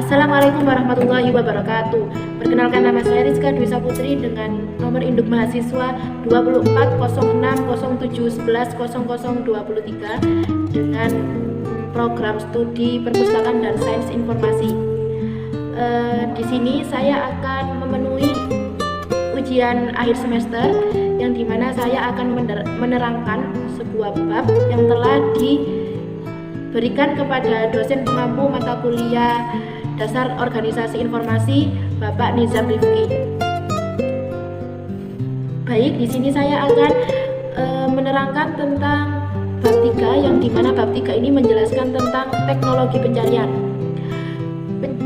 Assalamualaikum warahmatullahi wabarakatuh. Perkenalkan, nama saya Rizka Dwi Saputri dengan nomor induk mahasiswa 240607110023 dengan program studi perpustakaan dan sains informasi. Di sini saya akan memenuhi ujian akhir semester yang dimana saya akan menerangkan sebuah bab yang telah diberikan kepada dosen pengampu mata kuliah Dasar Organisasi Informasi Bapak Nizam Rifki. Baik, di sini saya akan menerangkan tentang bab 3 yang dimana bab 3 ini menjelaskan tentang teknologi pencarian.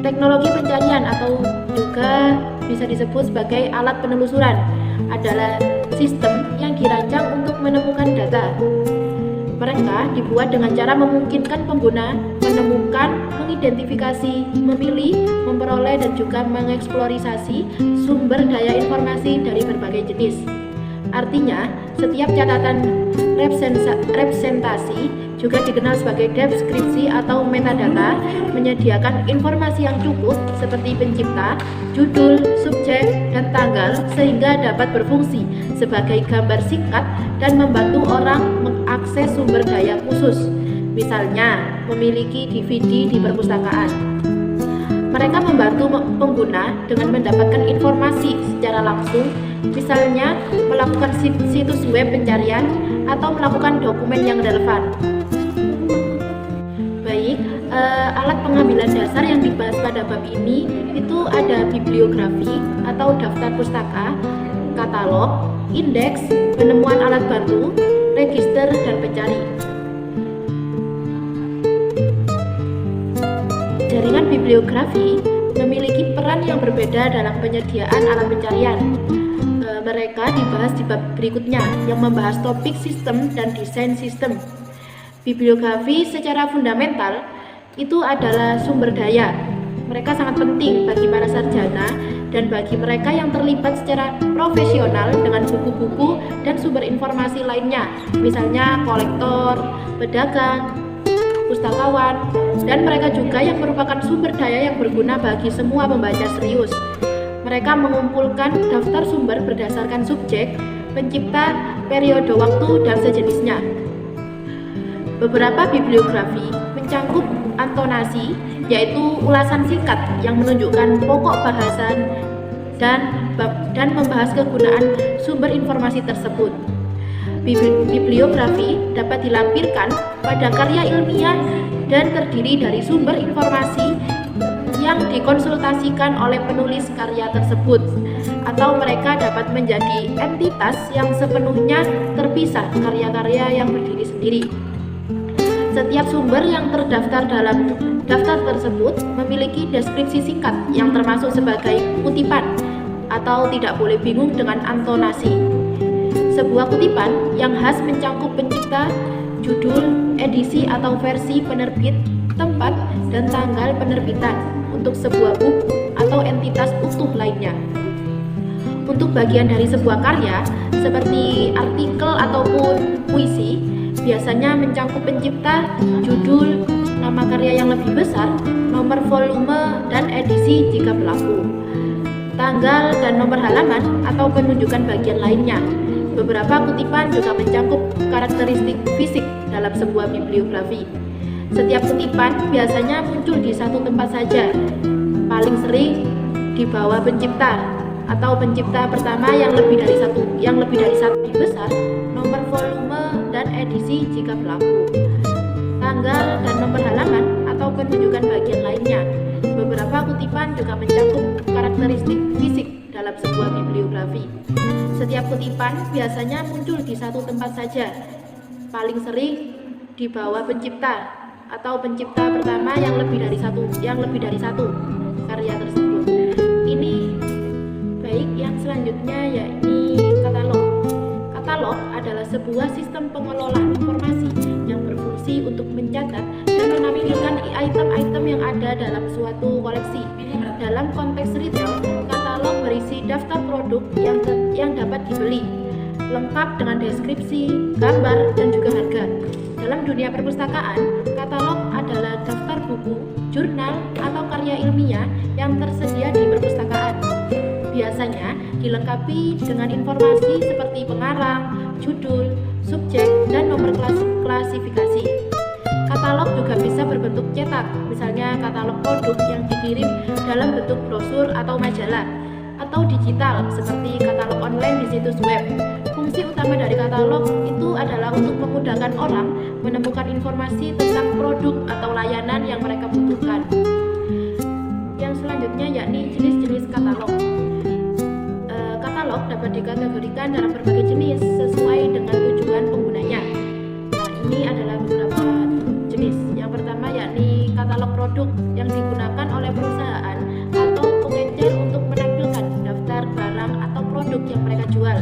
Teknologi pencarian atau juga bisa disebut sebagai alat penelusuran adalah sistem yang dirancang untuk menemukan data. Mereka dibuat dengan cara memungkinkan pengguna menemukan, mengidentifikasi, memilih, memperoleh, dan juga mengeksplorasi sumber daya informasi dari berbagai jenis. Artinya, setiap catatan representasi juga dikenal sebagai deskripsi atau metadata, menyediakan informasi yang cukup seperti pencipta, judul, subjek, dan tanggal sehingga dapat berfungsi sebagai gambar singkat dan membantu orang mengakses sumber daya khusus, misalnya memiliki DVD di perpustakaan. Mereka membantu pengguna dengan mendapatkan informasi secara langsung, misalnya melakukan situs web pencarian atau melakukan dokumen yang relevan. Baik, alat pengambilan dasar yang dibahas pada bab ini itu ada bibliografi atau daftar pustaka, katalog, indeks, penemuan alat bantu, register, dan pencari. Jaringan bibliografi memiliki peran yang berbeda dalam penyediaan alat pencarian. Mereka dibahas di bab berikutnya yang membahas topik sistem dan desain sistem. Bibliografi secara fundamental itu adalah sumber daya. Mereka sangat penting bagi para sarjana dan bagi mereka yang terlibat secara profesional dengan buku-buku dan sumber informasi lainnya, misalnya kolektor, pedagang, pustakawan, dan mereka juga yang merupakan sumber daya yang berguna bagi semua pembaca serius. Mereka mengumpulkan daftar sumber berdasarkan subjek, pencipta, periode waktu, dan sejenisnya. Beberapa bibliografi mencangkup antonasi, yaitu ulasan singkat yang menunjukkan pokok bahasan dan membahas kegunaan sumber informasi tersebut. Bibliografi dapat dilampirkan pada karya ilmiah dan terdiri dari sumber informasi yang dikonsultasikan oleh penulis karya tersebut, atau mereka dapat menjadi entitas yang sepenuhnya terpisah karya-karya yang berdiri sendiri. Setiap sumber yang terdaftar dalam daftar tersebut memiliki deskripsi singkat yang termasuk sebagai kutipan atau tidak boleh bingung dengan antonasi. Sebuah kutipan yang khas mencangkup pencipta, judul, edisi atau versi penerbit, tempat, dan tanggal penerbitan untuk sebuah buku atau entitas utuh lainnya. Untuk bagian dari sebuah karya, seperti artikel ataupun puisi, biasanya mencangkup pencipta, judul, nama karya yang lebih besar, nomor volume, dan edisi jika berlaku, tanggal dan nomor halaman atau penunjukan bagian lainnya. Beberapa kutipan juga mencangkup karakteristik fisik dalam sebuah bibliografi. Setiap kutipan biasanya muncul di satu tempat saja, paling sering di bawah pencipta atau pencipta pertama yang lebih dari satu besar, nomor volume dan edisi jika berlaku, tanggal dan nomor halaman atau penunjukan bagian lainnya. Beberapa kutipan juga mencangkup karakteristik fisik dalam sebuah bibliografi. Setiap kutipan biasanya muncul di satu tempat saja, paling sering di bawah pencipta atau pencipta pertama yang lebih dari satu karya tersebut. Ini baik, yang selanjutnya yakni katalog. Katalog adalah sebuah sistem pengelolaan informasi yang berfungsi untuk mencatat dan menampilkan item-item yang ada dalam suatu koleksi. Dalam konteks retail, katalog berisi daftar produk yang dapat dibeli, lengkap dengan deskripsi, gambar, dan juga harga. Dalam dunia perpustakaan, katalog adalah daftar buku jurnal, atau karya ilmiah yang tersedia di perpustakaan. Biasanya dilengkapi dengan informasi seperti pengarang, judul, subjek, dan nomor klasifikasi. Katalog juga bisa berbentuk cetak, misalnya katalog produk yang dikirim dalam bentuk brosur atau majalah, atau digital seperti katalog online di situs web. Fungsi utama dari katalog itu adalah untuk memudahkan orang menemukan informasi tentang produk atau layanan yang mereka butuhkan. Yang selanjutnya yakni jenis-jenis katalog. Katalog dapat dikategorikan dalam berbagai jenis sesuai dengan tujuan penggunanya. Nah, ini adalah beberapa jenis. Yang pertama yakni katalog produk yang digunakan oleh perusahaan atau pengecer untuk menampilkan daftar barang atau produk yang mereka jual.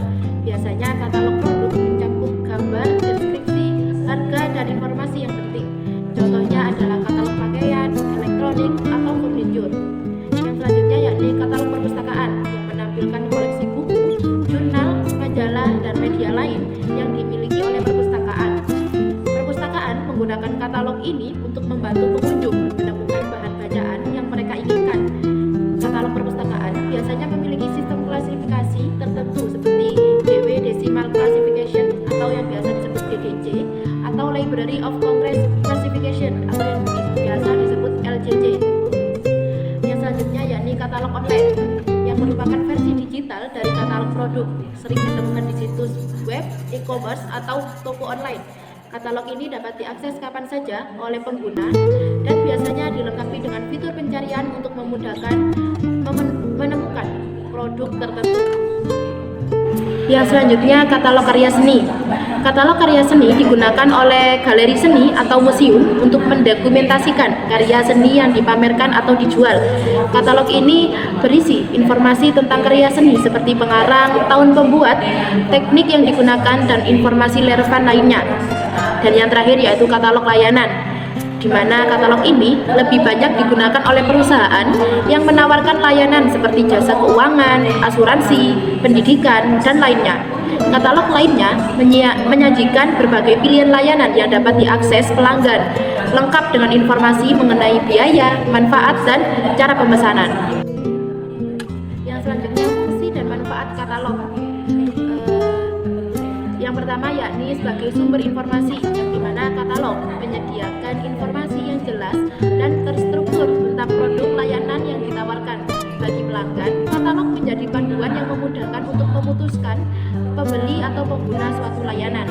Biasanya katalog produk mencakup gambar, deskripsi, harga, dan informasi yang penting. Contohnya adalah katalog pakaian, elektronik, atau furniture. Yang selanjutnya yakni katalog perpustakaan yang menampilkan koleksi buku, jurnal, majalah, dan media lain yang dimiliki oleh perpustakaan. Perpustakaan menggunakan katalog ini untuk membantu pengunjung menemukan bahan bacaan yang mereka inginkan. Katalog perpustakaan biasanya memiliki sistem klasifikasi tertentu seperti DW Decimal Classification atau yang biasa disebut DDC, atau Library of Congress Classification atau yang biasa disebut LCC. Yang selanjutnya yakni katalog online yang merupakan versi digital dari katalog produk, sering ditemukan di situs web, e-commerce, atau toko online. Katalog ini dapat diakses kapan saja oleh pengguna dan biasanya dilengkapi dengan fitur pencarian untuk memudahkan menemukan produk tertentu. Yang selanjutnya katalog karya seni. Katalog karya seni digunakan oleh galeri seni atau museum untuk mendokumentasikan karya seni yang dipamerkan atau dijual. Katalog ini berisi informasi tentang karya seni seperti pengarang, tahun pembuat, teknik yang digunakan, dan informasi relevan lainnya. Dan yang terakhir yaitu katalog layanan, di mana katalog ini lebih banyak digunakan oleh perusahaan yang menawarkan layanan seperti jasa keuangan, asuransi, pendidikan, dan lainnya. Katalog lainnya menyajikan berbagai pilihan layanan yang dapat diakses pelanggan, lengkap dengan informasi mengenai biaya, manfaat, dan cara pemesanan. Yang selanjutnya fungsi dan manfaat katalog. Yang pertama yakni sebagai sumber informasi, yang dimana katalog menyediakan informasi yang jelas dan terstruktur tentang produk layanan yang ditawarkan. Bagi pelanggan, katalog menjadi panduan yang memudahkan untuk memutuskan pembeli atau pengguna suatu layanan.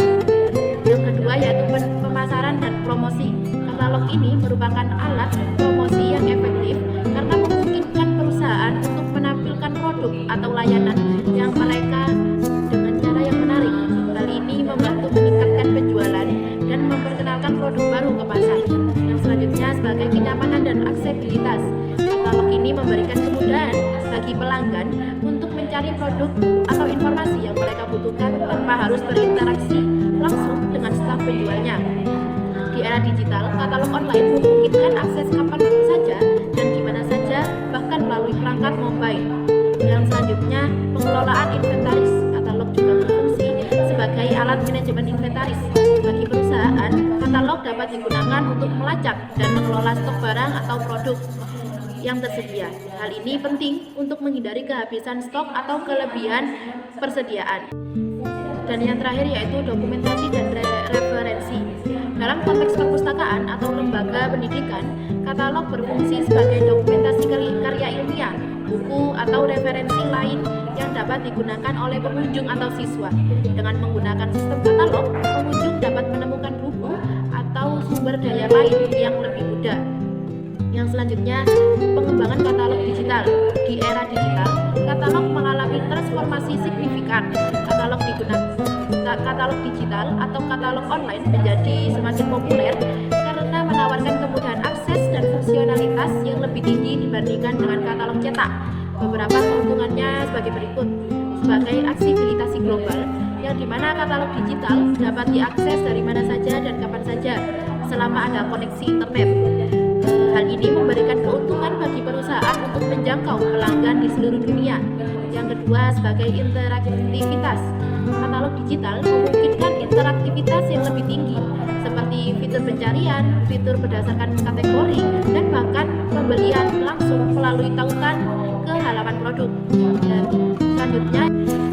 Yang kedua yaitu pemasaran dan promosi. Katalog ini merupakan alat promosi yang efektif karena memungkinkan perusahaan untuk menampilkan produk atau layanan yang mereka dengan cara yang menarik. Hal ini membantu meningkatkan penjualan dan memperkenalkan produk baru ke pasar. Yang selanjutnya sebagai kenyamanan dan aksesibilitas. Katalog ini memberikan kemudahan bagi pelanggan untuk mencari produk atau informasi yang mereka butuhkan tanpa harus berinteraksi langsung dengan staf penjualnya. Di era digital, katalog online memungkinkan akses kapan saja dan di mana saja, bahkan melalui perangkat mobile. Yang selanjutnya, pengelolaan inventaris. Katalog juga berfungsi sebagai alat manajemen inventaris. Bagi perusahaan, katalog dapat digunakan untuk melacak dan mengelola stok barang atau produk yang tersedia. Hal ini penting untuk menghindari kehabisan stok atau kelebihan persediaan. Dan yang terakhir yaitu dokumentasi dan referensi. Dalam konteks perpustakaan atau lembaga pendidikan, katalog berfungsi sebagai dokumentasi karya ilmiah, buku, atau referensi lain yang dapat digunakan oleh pengunjung atau siswa. Dengan menggunakan sistem katalog, pengunjung dapat menemukan buku atau sumber daya lain yang lebih mudah. Yang selanjutnya, pengembangan katalog digital. Di era digital, katalog mengalami transformasi signifikan. Katalog digital atau katalog online menjadi semakin populer karena menawarkan kemudahan akses dan fungsionalitas yang lebih tinggi dibandingkan dengan katalog cetak. Beberapa keuntungannya sebagai berikut. Sebagai aksesibilitas global, yang dimana katalog digital dapat diakses dari mana saja dan kapan saja selama ada koneksi internet. Hal ini memberikan keuntungan bagi perusahaan untuk menjangkau pelanggan di seluruh dunia. Yang kedua, sebagai interaktivitas. Katalog digital memungkinkan interaktivitas yang lebih tinggi, seperti fitur pencarian, fitur berdasarkan kategori, dan bahkan pembelian langsung melalui tautan ke halaman produk. Dan selanjutnya,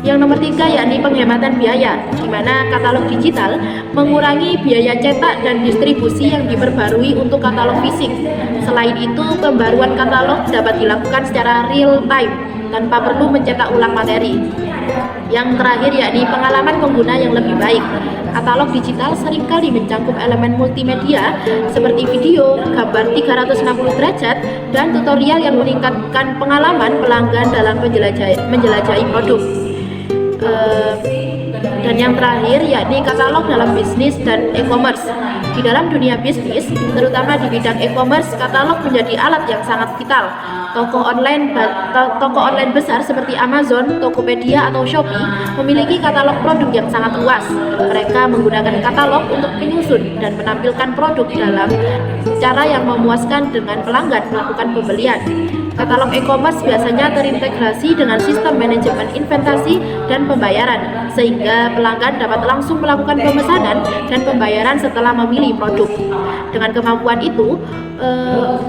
yang nomor 3 yakni penghematan biaya, di mana katalog digital mengurangi biaya cetak dan distribusi yang diperbarui untuk katalog fisik. Selain itu, pembaruan katalog dapat dilakukan secara real time tanpa perlu mencetak ulang materi. Yang terakhir yakni pengalaman pengguna yang lebih baik. Katalog digital seringkali mencakup elemen multimedia seperti video, gambar 360 derajat, dan tutorial yang meningkatkan pengalaman pelanggan dalam menjelajahi produk. Dan yang terakhir yakni katalog dalam bisnis dan e-commerce. Di dalam dunia bisnis, terutama di bidang e-commerce, katalog menjadi alat yang sangat vital. Toko online besar seperti Amazon, Tokopedia, atau Shopee memiliki katalog produk yang sangat luas. Mereka menggunakan katalog untuk menyusun dan menampilkan produk dalam cara yang memuaskan dengan pelanggan melakukan pembelian. Katalog e-commerce biasanya terintegrasi dengan sistem manajemen inventasi dan pembayaran, sehingga pelanggan dapat langsung melakukan pemesanan dan pembayaran setelah memilih produk. Dengan kemampuan itu,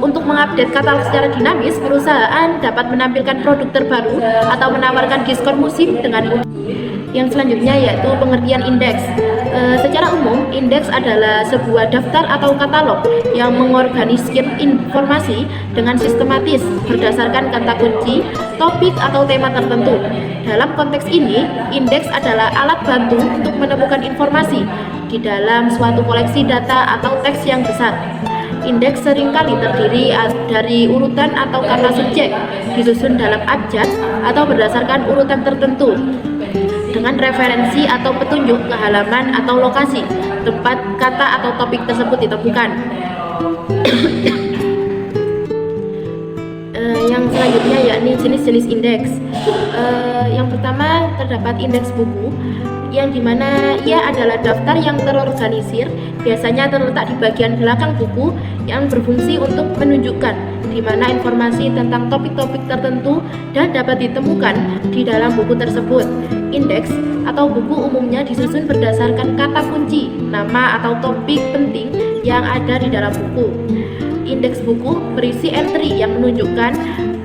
untuk mengupdate katalog secara dinamis, perusahaan dapat menampilkan produk terbaru atau menawarkan diskon musim dengan mudah. Yang selanjutnya yaitu pengertian indeks. Secara umum, indeks adalah sebuah daftar atau katalog yang mengorganisir informasi dengan sistematis berdasarkan kata kunci, topik, atau tema tertentu. Dalam konteks ini, indeks adalah alat bantu untuk menemukan informasi di dalam suatu koleksi data atau teks yang besar. Indeks seringkali terdiri dari urutan atau kata subjek, disusun dalam abjad atau berdasarkan urutan tertentu, dengan referensi atau petunjuk ke halaman atau lokasi tempat kata atau topik tersebut ditemukan. Yang selanjutnya yakni jenis-jenis indeks. Yang pertama terdapat indeks buku, yang dimana ia adalah daftar yang terorganisir, biasanya terletak di bagian belakang buku yang berfungsi untuk menunjukkan di mana informasi tentang topik-topik tertentu dan dapat ditemukan di dalam buku tersebut. Indeks atau buku umumnya disusun berdasarkan kata kunci, nama atau topik penting yang ada di dalam buku. Indeks buku berisi entry yang menunjukkan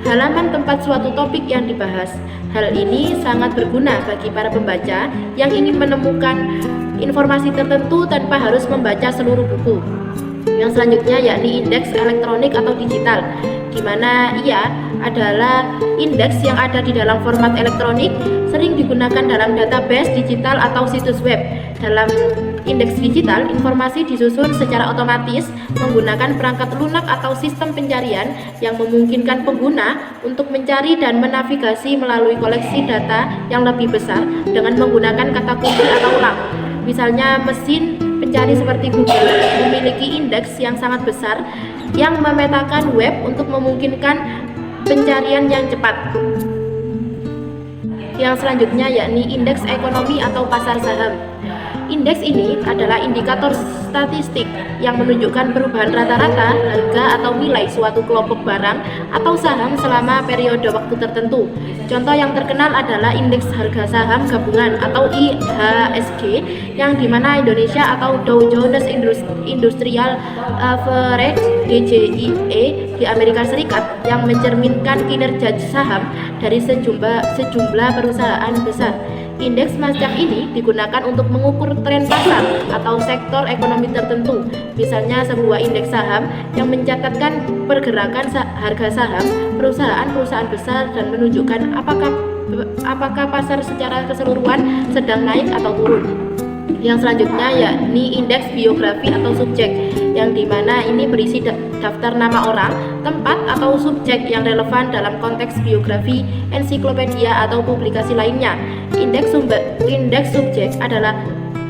halaman tempat suatu topik yang dibahas. Hal ini sangat berguna bagi para pembaca yang ingin menemukan informasi tertentu tanpa harus membaca seluruh buku. Yang selanjutnya yakni indeks elektronik atau digital, di mana ia adalah indeks yang ada di dalam format elektronik, sering digunakan dalam database digital atau situs web. Dalam indeks digital, informasi disusun secara otomatis menggunakan perangkat lunak atau sistem pencarian yang memungkinkan pengguna untuk mencari dan menavigasi melalui koleksi data yang lebih besar dengan menggunakan kata kunci atau ulang. Misalnya, mesin pencari seperti Google memiliki indeks yang sangat besar yang memetakan web untuk memungkinkan pencarian yang cepat. Yang selanjutnya yakni indeks ekonomi atau pasar saham. Indeks ini adalah indikator statistik yang menunjukkan perubahan rata-rata harga atau nilai suatu kelompok barang atau saham selama periode waktu tertentu. Contoh yang terkenal adalah indeks harga saham gabungan atau IHSG, yang dimana Indonesia atau Dow Jones Industrial Average DJIA di Amerika Serikat, yang mencerminkan kinerja saham dari sejumlah perusahaan besar. Indeks semacam ini digunakan untuk mengukur tren pasar atau sektor ekonomi tertentu. Misalnya, sebuah indeks saham yang mencatatkan pergerakan harga saham perusahaan-perusahaan besar dan menunjukkan apakah pasar secara keseluruhan sedang naik atau turun. Yang selanjutnya yakni indeks biografi atau subjek, yang dimana ini berisi daftar nama orang, tempat, atau subjek yang relevan dalam konteks biografi, ensiklopedia, atau publikasi lainnya. Indeks subjek adalah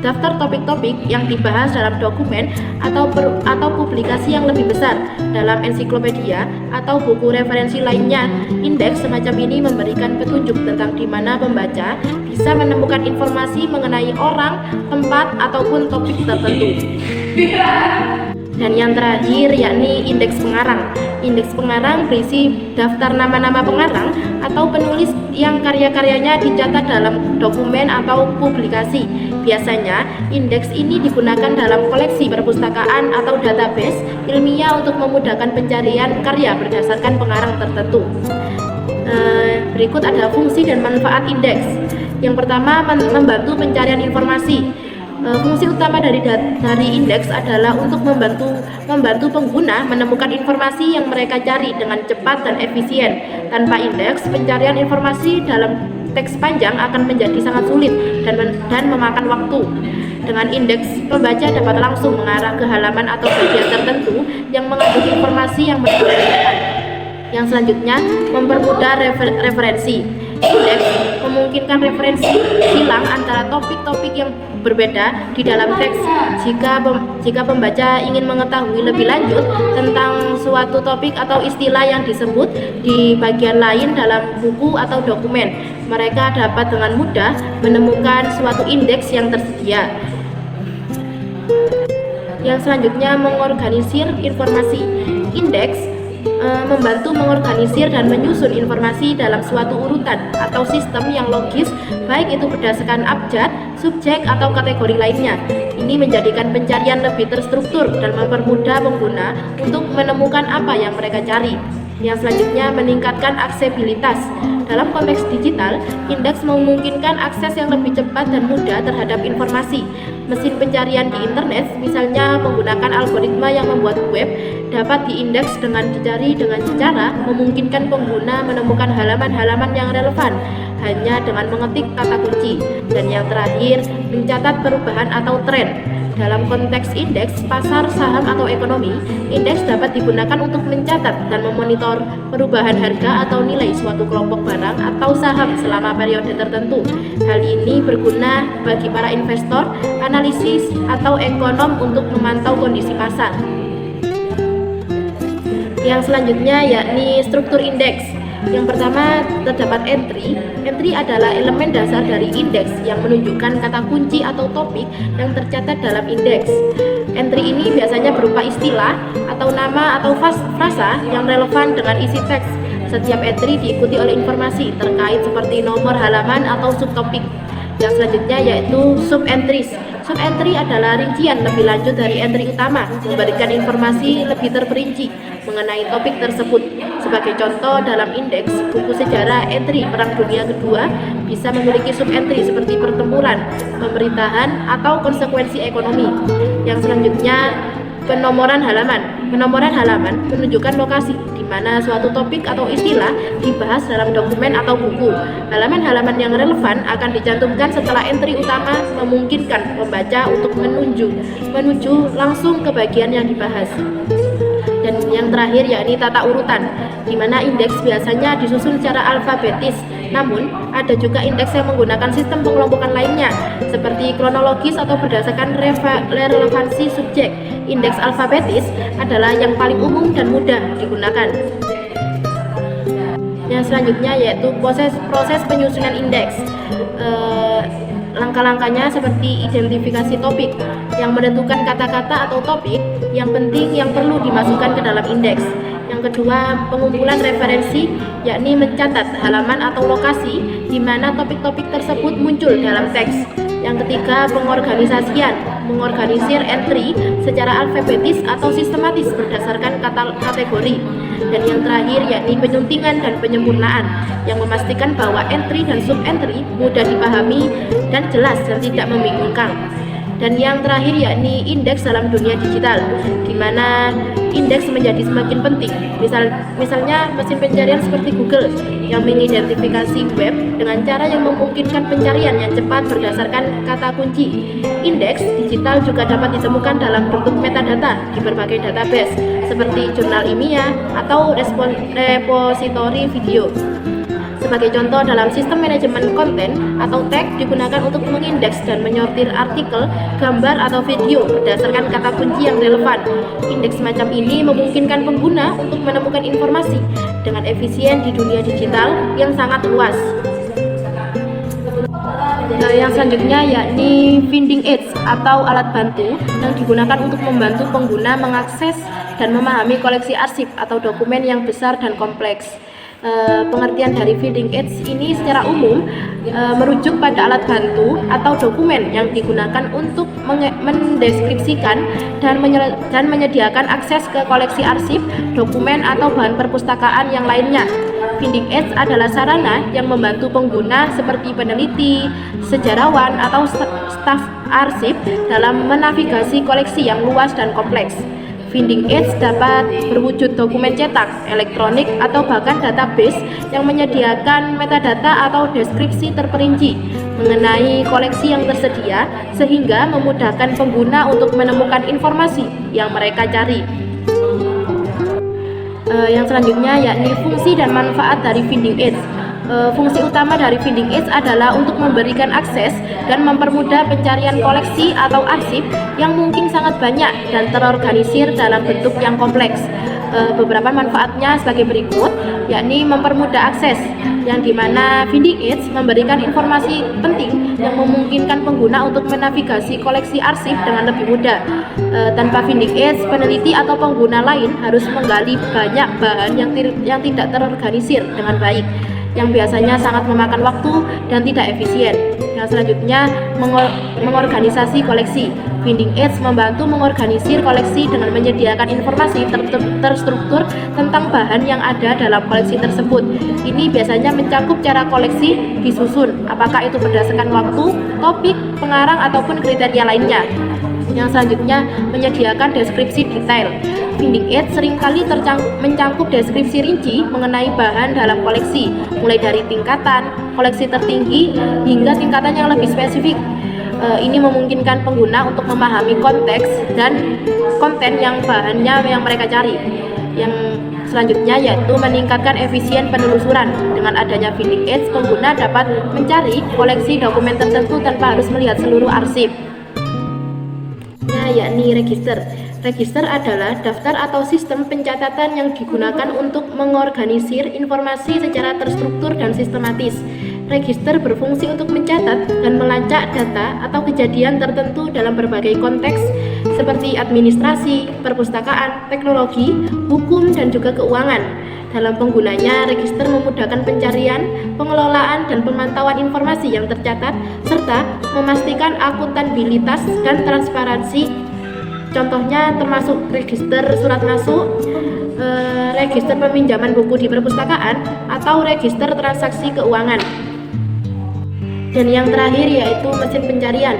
daftar topik-topik yang dibahas dalam dokumen atau publikasi yang lebih besar dalam ensiklopedia atau buku referensi lainnya. Indeks semacam ini memberikan petunjuk tentang di mana pembaca bisa menemukan informasi mengenai orang, tempat, ataupun topik tertentu. Dan yang terakhir yakni indeks pengarang. Indeks pengarang berisi daftar nama-nama pengarang atau penulis yang karya-karyanya dicatat dalam dokumen atau publikasi. Biasanya, indeks ini digunakan dalam koleksi perpustakaan atau database ilmiah untuk memudahkan pencarian karya berdasarkan pengarang tertentu. Berikut ada fungsi dan manfaat indeks. Yang pertama, membantu pencarian informasi. Fungsi utama dari indeks adalah untuk membantu pengguna menemukan informasi yang mereka cari dengan cepat dan efisien. Tanpa indeks, pencarian informasi dalam teks panjang akan menjadi sangat sulit dan memakan waktu. Dengan indeks, pembaca dapat langsung mengarah ke halaman atau bagian tertentu yang mengandung informasi yang mereka inginkan. Yang selanjutnya, mempermudah referensi. Indeks memungkinkan referensi silang antara topik-topik yang berbeda di dalam teks. Jika pembaca ingin mengetahui lebih lanjut tentang suatu topik atau istilah yang disebut di bagian lain dalam buku atau dokumen, mereka dapat dengan mudah menemukan suatu indeks yang tersedia. Yang selanjutnya, mengorganisir informasi. Indeks membantu mengorganisir dan menyusun informasi dalam suatu urutan atau sistem yang logis, baik itu berdasarkan abjad, subjek, atau kategori lainnya. Ini menjadikan pencarian lebih terstruktur dan mempermudah pengguna untuk menemukan apa yang mereka cari. Yang selanjutnya, meningkatkan aksesibilitas. Dalam konteks digital, indeks memungkinkan akses yang lebih cepat dan mudah terhadap informasi. Mesin pencarian di internet, misalnya menggunakan algoritma yang membuat web, dapat diindeks dengan dicari dengan cara memungkinkan pengguna menemukan halaman-halaman yang relevan hanya dengan mengetik kata kunci. Dan yang terakhir, mencatat perubahan atau tren. Dalam konteks indeks pasar, saham, atau ekonomi, indeks dapat digunakan untuk mencatat dan memonitor perubahan harga atau nilai suatu kelompok barang atau saham selama periode tertentu. Hal ini berguna bagi para investor, analisis, atau ekonom untuk memantau kondisi pasar. Yang selanjutnya yakni struktur indeks. Yang pertama, terdapat entry. Entry adalah elemen dasar dari indeks yang menunjukkan kata kunci atau topik yang tercatat dalam indeks. Entry ini biasanya berupa istilah atau nama atau frasa yang relevan dengan isi teks. Setiap entry diikuti oleh informasi terkait seperti nomor halaman atau subtopik. Yang selanjutnya yaitu sub-entries. Sub-entry adalah rincian lebih lanjut dari entry utama, memberikan informasi lebih terperinci mengenai topik tersebut. Sebagai contoh, dalam indeks buku sejarah, entry Perang Dunia Kedua bisa memiliki sub-entry seperti pertempuran, pemerintahan, atau konsekuensi ekonomi. Yang selanjutnya, penomoran halaman. Penomoran halaman menunjukkan lokasi di mana suatu topik atau istilah dibahas dalam dokumen atau buku. Halaman-halaman yang relevan akan dicantumkan setelah entry utama, memungkinkan pembaca untuk menuju langsung ke bagian yang dibahas. Dan yang terakhir yakni tata urutan, di mana indeks biasanya disusun secara alfabetis. Namun, ada juga indeks yang menggunakan sistem pengelompokan lainnya, seperti kronologis atau berdasarkan relevansi subjek. Indeks alfabetis adalah yang paling umum dan mudah digunakan. Yang selanjutnya yaitu proses penyusunan indeks. Langkah-langkahnya seperti identifikasi topik, yang menentukan kata-kata atau topik yang penting yang perlu dimasukkan ke dalam indeks. Yang kedua, pengumpulan referensi, yakni mencatat halaman atau lokasi di mana topik-topik tersebut muncul dalam teks. Yang ketiga, pengorganisasian, mengorganisir entry secara alfabetis atau sistematis berdasarkan kategori. Dan yang terakhir yakni penyuntingan dan penyempurnaan, yang memastikan bahwa entry dan sub-entry mudah dipahami dan jelas dan tidak membingungkan. Dan yang terakhir yakni indeks dalam dunia digital, di mana indeks menjadi semakin penting. Misalnya mesin pencarian seperti Google yang mengidentifikasi web dengan cara yang memungkinkan pencarian yang cepat berdasarkan kata kunci. Indeks digital juga dapat ditemukan dalam bentuk metadata di berbagai database seperti jurnal ilmiah atau repositori video. Sebagai contoh, dalam sistem manajemen konten atau tag digunakan untuk mengindeks dan menyortir artikel, gambar, atau video berdasarkan kata kunci yang relevan. Indeks semacam ini memungkinkan pengguna untuk menemukan informasi dengan efisien di dunia digital yang sangat luas. Yang selanjutnya yakni finding aids atau alat bantu yang digunakan untuk membantu pengguna mengakses dan memahami koleksi arsip atau dokumen yang besar dan kompleks. Pengertian dari finding aids ini secara umum merujuk pada alat bantu atau dokumen yang digunakan untuk mendeskripsikan dan menyediakan akses ke koleksi arsip, dokumen atau bahan perpustakaan yang lainnya. Finding aids adalah sarana yang membantu pengguna seperti peneliti, sejarawan, atau staf arsip dalam menavigasi koleksi yang luas dan kompleks. Finding aids dapat berwujud dokumen cetak, elektronik, atau bahkan database yang menyediakan metadata atau deskripsi terperinci mengenai koleksi yang tersedia sehingga memudahkan pengguna untuk menemukan informasi yang mereka cari. Yang selanjutnya yakni fungsi dan manfaat dari finding aids. Fungsi utama dari finding aids adalah untuk memberikan akses dan mempermudah pencarian koleksi atau arsip yang mungkin sangat banyak dan terorganisir dalam bentuk yang kompleks. Beberapa manfaatnya sebagai berikut, yakni mempermudah akses, yang dimana finding aids memberikan informasi penting yang memungkinkan pengguna untuk menavigasi koleksi arsip dengan lebih mudah. Tanpa finding aids, peneliti atau pengguna lain harus menggali banyak bahan yang tidak terorganisir dengan baik, yang biasanya sangat memakan waktu dan tidak efisien. Yang selanjutnya, mengorganisasi koleksi. Finding aids membantu mengorganisir koleksi dengan menyediakan informasi terstruktur tentang bahan yang ada dalam koleksi tersebut. Ini biasanya mencakup cara koleksi disusun, apakah itu berdasarkan waktu, topik, pengarang, ataupun kriteria lainnya. Yang selanjutnya, menyediakan deskripsi detail. Finding aids seringkali mencangkup deskripsi rinci mengenai bahan dalam koleksi, mulai dari tingkatan, koleksi tertinggi, hingga tingkatan yang lebih spesifik. Ini memungkinkan pengguna untuk memahami konteks dan konten bahannya yang mereka cari. Yang selanjutnya yaitu meningkatkan efisien penelusuran. Dengan adanya finding aids, pengguna dapat mencari koleksi dokumen tertentu tanpa harus melihat seluruh arsip. Yakni register. Register adalah daftar atau sistem pencatatan yang digunakan untuk mengorganisir informasi secara terstruktur dan sistematis. Register berfungsi untuk mencatat dan melacak data atau kejadian tertentu dalam berbagai konteks seperti administrasi, perpustakaan, teknologi, hukum, dan juga keuangan. Dalam penggunanya, register memudahkan pencarian, pengelolaan, dan pemantauan informasi yang tercatat, serta memastikan akuntabilitas dan transparansi. Contohnya termasuk register surat masuk, register peminjaman buku di perpustakaan, atau register transaksi keuangan. Dan yang terakhir yaitu mesin pencarian.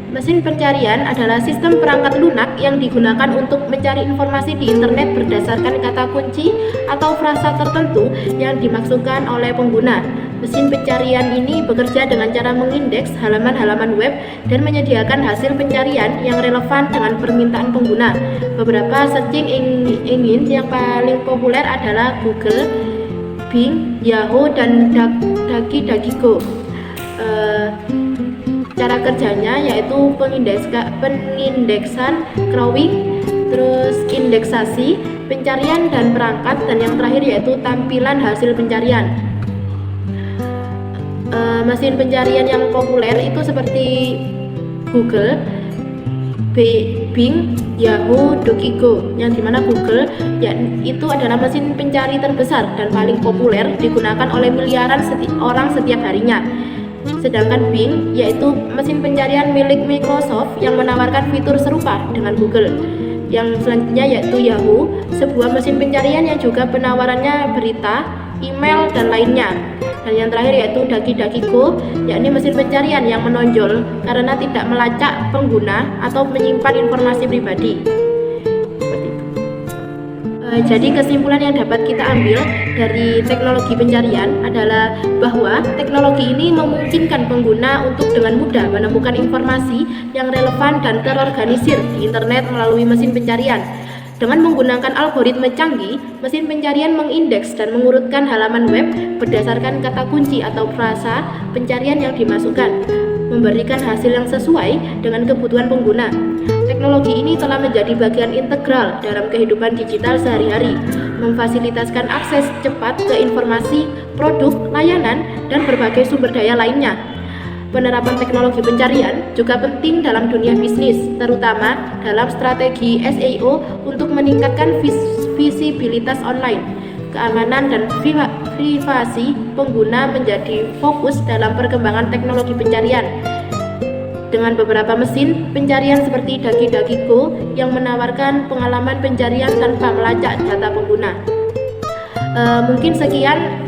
Mesin pencarian adalah sistem perangkat lunak yang digunakan untuk mencari informasi di internet berdasarkan kata kunci atau frasa tertentu yang dimaksudkan oleh pengguna. Mesin pencarian ini bekerja dengan cara mengindeks halaman-halaman web dan menyediakan hasil pencarian yang relevan dengan permintaan pengguna. Beberapa searching engine yang paling populer adalah Google, Bing, Yahoo, dan DuckDuckGo. Cara kerjanya yaitu pengindeksan, crawling, terus indeksasi, pencarian dan perangkat, dan yang terakhir yaitu tampilan hasil pencarian. Mesin pencarian yang populer itu seperti Google, Bing, Yahoo, DuckDuckGo, yang dimana Google itu adalah mesin pencari terbesar dan paling populer digunakan oleh miliaran orang setiap harinya. Sedangkan Bing yaitu mesin pencarian milik Microsoft yang menawarkan fitur serupa dengan Google. Yang selanjutnya yaitu Yahoo, sebuah mesin pencarian yang juga penawarannya berita, email, dan lainnya. Dan yang terakhir yaitu DuckDuckGo, yakni mesin pencarian yang menonjol karena tidak melacak pengguna atau menyimpan informasi pribadi. Jadi kesimpulan yang dapat kita ambil dari teknologi pencarian adalah bahwa teknologi ini memungkinkan pengguna untuk dengan mudah menemukan informasi yang relevan dan terorganisir di internet melalui mesin pencarian. Dengan menggunakan algoritma canggih, mesin pencarian mengindeks dan mengurutkan halaman web berdasarkan kata kunci atau frasa pencarian yang dimasukkan, memberikan hasil yang sesuai dengan kebutuhan pengguna. Teknologi ini telah menjadi bagian integral dalam kehidupan digital sehari-hari, memfasilitaskan akses cepat ke informasi, produk, layanan, dan berbagai sumber daya lainnya. Penerapan teknologi pencarian juga penting dalam dunia bisnis, terutama dalam strategi SEO untuk meningkatkan visibilitas online. Keamanan dan privasi pengguna menjadi fokus dalam perkembangan teknologi pencarian. Dengan beberapa mesin pencarian seperti DuckDuckGo yang menawarkan pengalaman pencarian tanpa melacak data pengguna. Mungkin sekian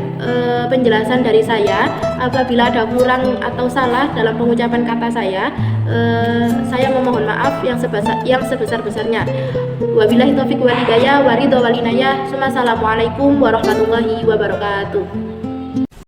penjelasan dari saya. Apabila ada kurang atau salah dalam pengucapan kata saya memohon maaf yang sebesar-besarnya. Wabillahi taufiq wal hidayah wa ridha wal inayah. Wassalamualaikum warahmatullahi wabarakatuh.